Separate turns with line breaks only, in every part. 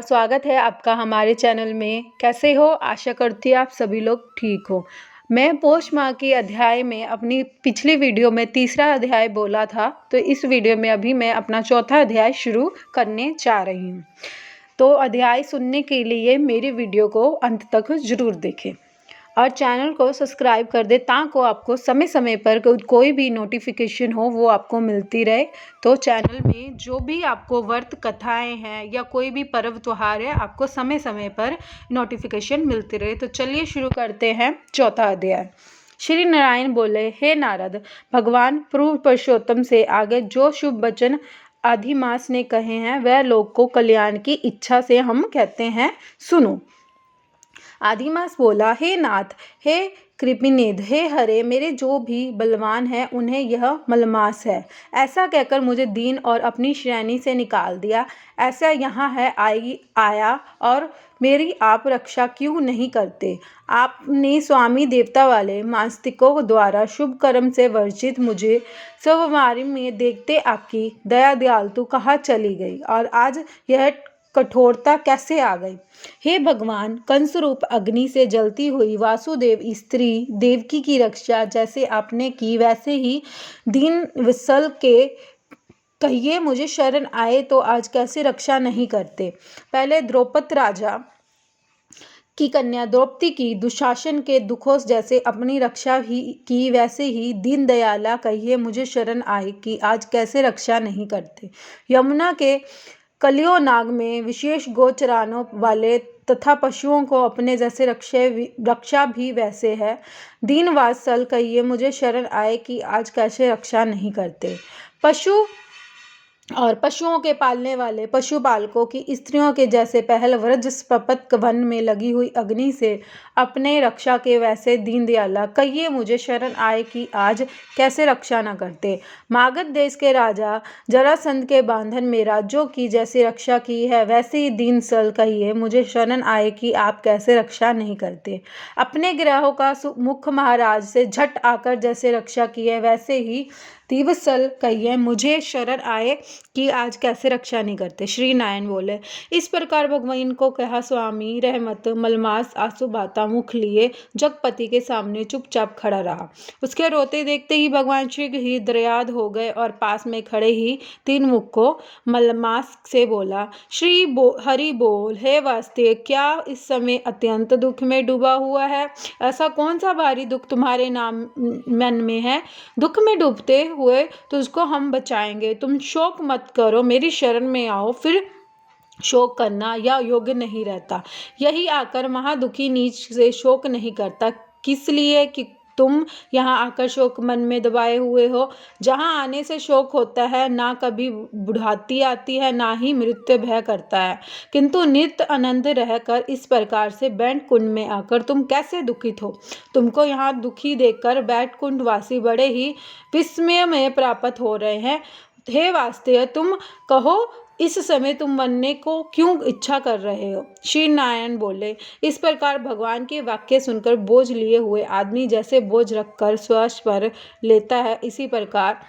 नमस्कार, स्वागत है आपका हमारे चैनल में। कैसे हो? आशा करती हूँ आप सभी लोग ठीक हो। मैं पौष माह की अध्याय में अपनी पिछली वीडियो में तीसरा अध्याय बोला था, तो इस वीडियो में अभी मैं अपना चौथा अध्याय शुरू करने जा रही हूँ। तो अध्याय सुनने के लिए मेरी वीडियो को अंत तक जरूर देखें और चैनल को सब्सक्राइब कर दे ताकि आपको समय समय पर कोई भी नोटिफिकेशन हो वो आपको मिलती रहे। तो चैनल में जो भी आपको व्रत कथाएं हैं या कोई भी पर्व त्योहार है आपको समय समय पर नोटिफिकेशन मिलती रहे। तो चलिए शुरू करते हैं चौथा अध्याय। श्री नारायण बोले, हे नारद, भगवान पूर्व पुरुषोत्तम से आगे जो शुभ वचन अधिमास ने कहे हैं वह लोक को कल्याण की इच्छा से हम कहते हैं, सुनो। आदिमास बोला, हे नाथ, हे कृपिनिध, हे हरे, मेरे जो भी बलवान हैं उन्हें यह मलमास है। ऐसा कहकर मुझे दीन और अपनी श्रेणी से निकाल दिया। ऐसा यहाँ है आया और मेरी आप रक्षा क्यों नहीं करते? आपने स्वामी देवता वाले मास्तिकों द्वारा शुभ कर्म से वर्जित मुझे स्वमारी में देखते आपकी दया दयालु कहाँ चली गई और आज यह कठोरता कैसे आ गई? हे भगवान, कंस रूप अग्नि से जलती हुई वासुदेव स्त्री देवकी की रक्षा जैसे आपने की वैसे ही दीन विसल के कहिए मुझे शरण आए तो आज कैसे रक्षा नहीं करते? पहले द्रौपद राजा की कन्या द्रौपदी की दुशासन के दुखों जैसे अपनी रक्षा ही की वैसे ही दीन दयाला कहिए मुझे शरण आए कि आज कैसे रक्षा नहीं करते? यमुना के कलियो नाग में विशेष गोचरानों वाले तथा पशुओं को अपने जैसे रक्षा भी वैसे है। दीन वात्सल कहिए मुझे शरण आए कि आज कैसे रक्षा नहीं करते? पशु और पशुओं के पालने वाले पशुपालकों की स्त्रियों के जैसे पहल व्रज प्रपत वन में लगी हुई अग्नि से अपने रक्षा के वैसे दीन दयाला कहिए मुझे शरण आए कि आज कैसे रक्षा न करते? मागध देश के राजा जरासंध के बांधन में राज्यों की जैसी रक्षा की है वैसे ही दीन सल कहिए मुझे शरण आए कि आप कैसे रक्षा नहीं करते? अपने ग्रहों का मुख महाराज से झट आकर जैसे रक्षा की है वैसे ही दिवसल कहिए मुझे शरण आए कि आज कैसे रक्षा नहीं करते? श्री नारायण बोले, इस प्रकार भगवान को कहा स्वामी रहमत मलमास आंसू बहाता मुख लिए जगपति के सामने चुपचाप खड़ा रहा। उसके रोते देखते ही भगवान शीघ्र ही दर्याद हो गए और पास में खड़े ही तीन मुख को मलमास से बोला, हरि बोल, हे वास्ते, क्या इस समय अत्यंत दुख में डूबा हुआ है? ऐसा कौन सा भारी दुख तुम्हारे नाम मन में है? दुख में डूबते हुए तुझको हम बचाएंगे। तुम शोक मत करो, मेरी शरण में आओ, फिर शोक करना या योग्य नहीं रहता। यही आकर महादुखी नीच से शोक नहीं करता, किस लिए कि तुम यहाँ आकर शोक मन में दबाए हुए हो। जहाँ आने से शोक होता है ना कभी बुढ़ाती आती है ना ही मृत्यु भय करता है, किंतु नित्य आनंद रहकर इस प्रकार से बैठ कुंड में आकर तुम कैसे दुखित हो? तुमको यहाँ दुखी देखकर बैठ कुंड वासी बड़े ही विस्मय में प्राप्त हो रहे हैं। हे वास्ते, तुम कहो इस समय तुम मरने को क्यों इच्छा कर रहे हो? श्री नारायण बोले, इस प्रकार भगवान के वाक्य सुनकर बोझ लिए हुए आदमी जैसे बोझ रखकर श्वास पर लेता है इसी प्रकार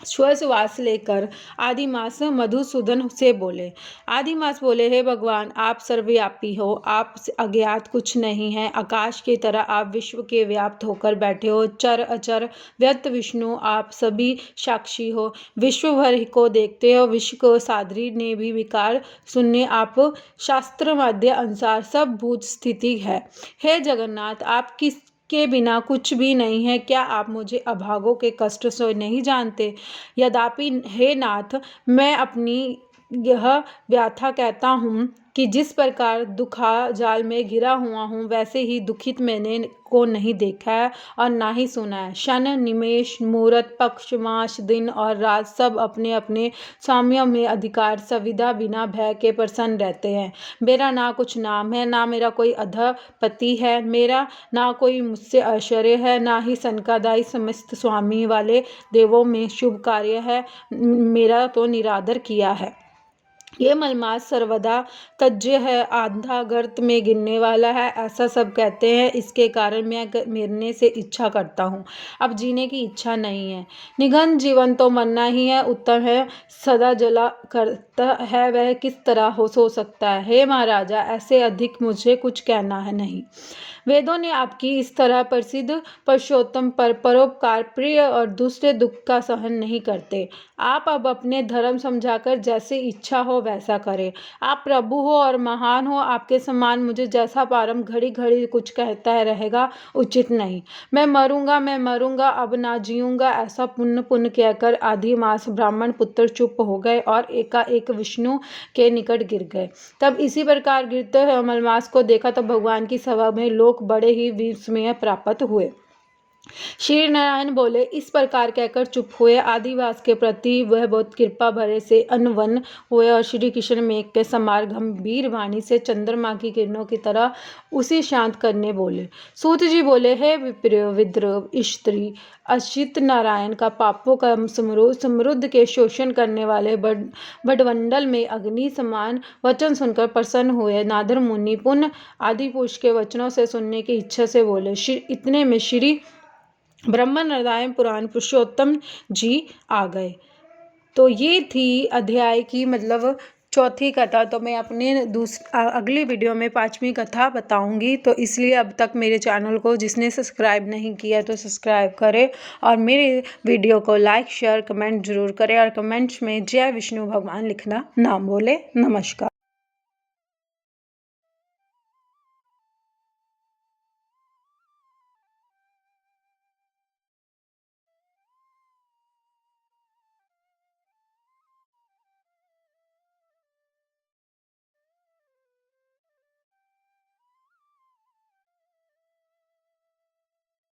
श्वास लेकर आदिमास मधुसूदन से बोले। आदिमास बोले, हे भगवान, आप सर्वव्यापी हो, आप अज्ञात कुछ नहीं है। आकाश की तरह आप विश्व के व्याप्त होकर बैठे हो। चर अचर व्यक्त विष्णु आप सभी साक्षी हो, विश्व भर को देखते हो। विश्व को सादरी ने भी विकार सुनने आप शास्त्र मध्य अनुसार सब भूत स्थिति है। हे जगन्नाथ, आप किस के बिना कुछ भी नहीं है। क्या आप मुझे अभागों के कष्ट से नहीं जानते? यद्यपि हे नाथ, मैं अपनी यह व्याथा कहता हूँ कि जिस प्रकार दुखा जाल में घिरा हुआ हूँ वैसे ही दुखित मैंने को नहीं देखा है और ना ही सुना है। क्षण निमेष मुहूर्त पक्ष मास दिन और रात सब अपने अपने स्वामियों में अधिकार संविदा बिना भय के प्रसन्न रहते हैं। मेरा ना कुछ नाम है, ना मेरा कोई अधपति है, मेरा ना कोई मुझसे ऐश्वर्य है, ना ही सनकादायी समस्त स्वामी वाले देवों में शुभ कार्य है। मेरा तो निरादर किया है। ये मलमास सर्वदा तज्य है, आधा गर्त में गिरने वाला है, ऐसा सब कहते हैं। इसके कारण मैं मरने से इच्छा करता हूँ, अब जीने की इच्छा नहीं है। निघन जीवन तो मरना ही है, उत्तम है। सदा जला करता है वह किस तरह हो सकता है। हे महाराजा, ऐसे अधिक मुझे कुछ कहना है नहीं। वेदों ने आपकी इस तरह प्रसिद्ध पुरुषोत्तम पर परोपकार प्रिय और दूसरे दुख का सहन नहीं करते। आप अब अपने धर्म समझाकर जैसे इच्छा हो वैसा करें। आप प्रभु हो और महान हो, आपके समान मुझे जैसा पारम घड़ी घड़ी कुछ कहता है रहेगा उचित नहीं। मैं मरूंगा, अब ना जीऊंगा, ऐसा पुण्य पुण्य कहकर आदिमास ब्राह्मण पुत्र चुप हो गए और एकाएक विष्णु के निकट गिर गए। तब इसी प्रकार गिरते हुए मलमास को देखा तो भगवान की सभा में लोग बड़े ही विस्मय प्राप्त हुए। श्री नारायण बोले, इस प्रकार कहकर चुप हुए। आदिवास के प्रति वह बहुत कृपा भरे से अनवन हुए और श्री कृष्ण मेघ के समान गंभीर वाणी से चंद्रमा की किरणों की तरह उसे शांत करने बोले। सूत जी बोले, हे विद्र स्त्री, अच्युत नारायण का पापों का समृद्ध के शोषण करने वाले बड़वंडल में अग्नि समान वचन सुनकर प्रसन्न हुए। नारद मुनि पुण्य आदि पुरुष के वचनों से सुनने की इच्छा से बोले। इतने में श्री ब्रह्म नारायण पुराण पुरुषोत्तम जी आ गए। तो ये थी अध्याय की मतलब चौथी कथा। तो मैं अपने अगली वीडियो में 5वीं कथा बताऊंगी। तो इसलिए अब तक मेरे चैनल को जिसने सब्सक्राइब नहीं किया तो सब्सक्राइब करें और मेरे वीडियो को लाइक शेयर कमेंट जरूर करें और कमेंट्स में जय विष्णु भगवान लिखना ना भूलें। नमस्कार।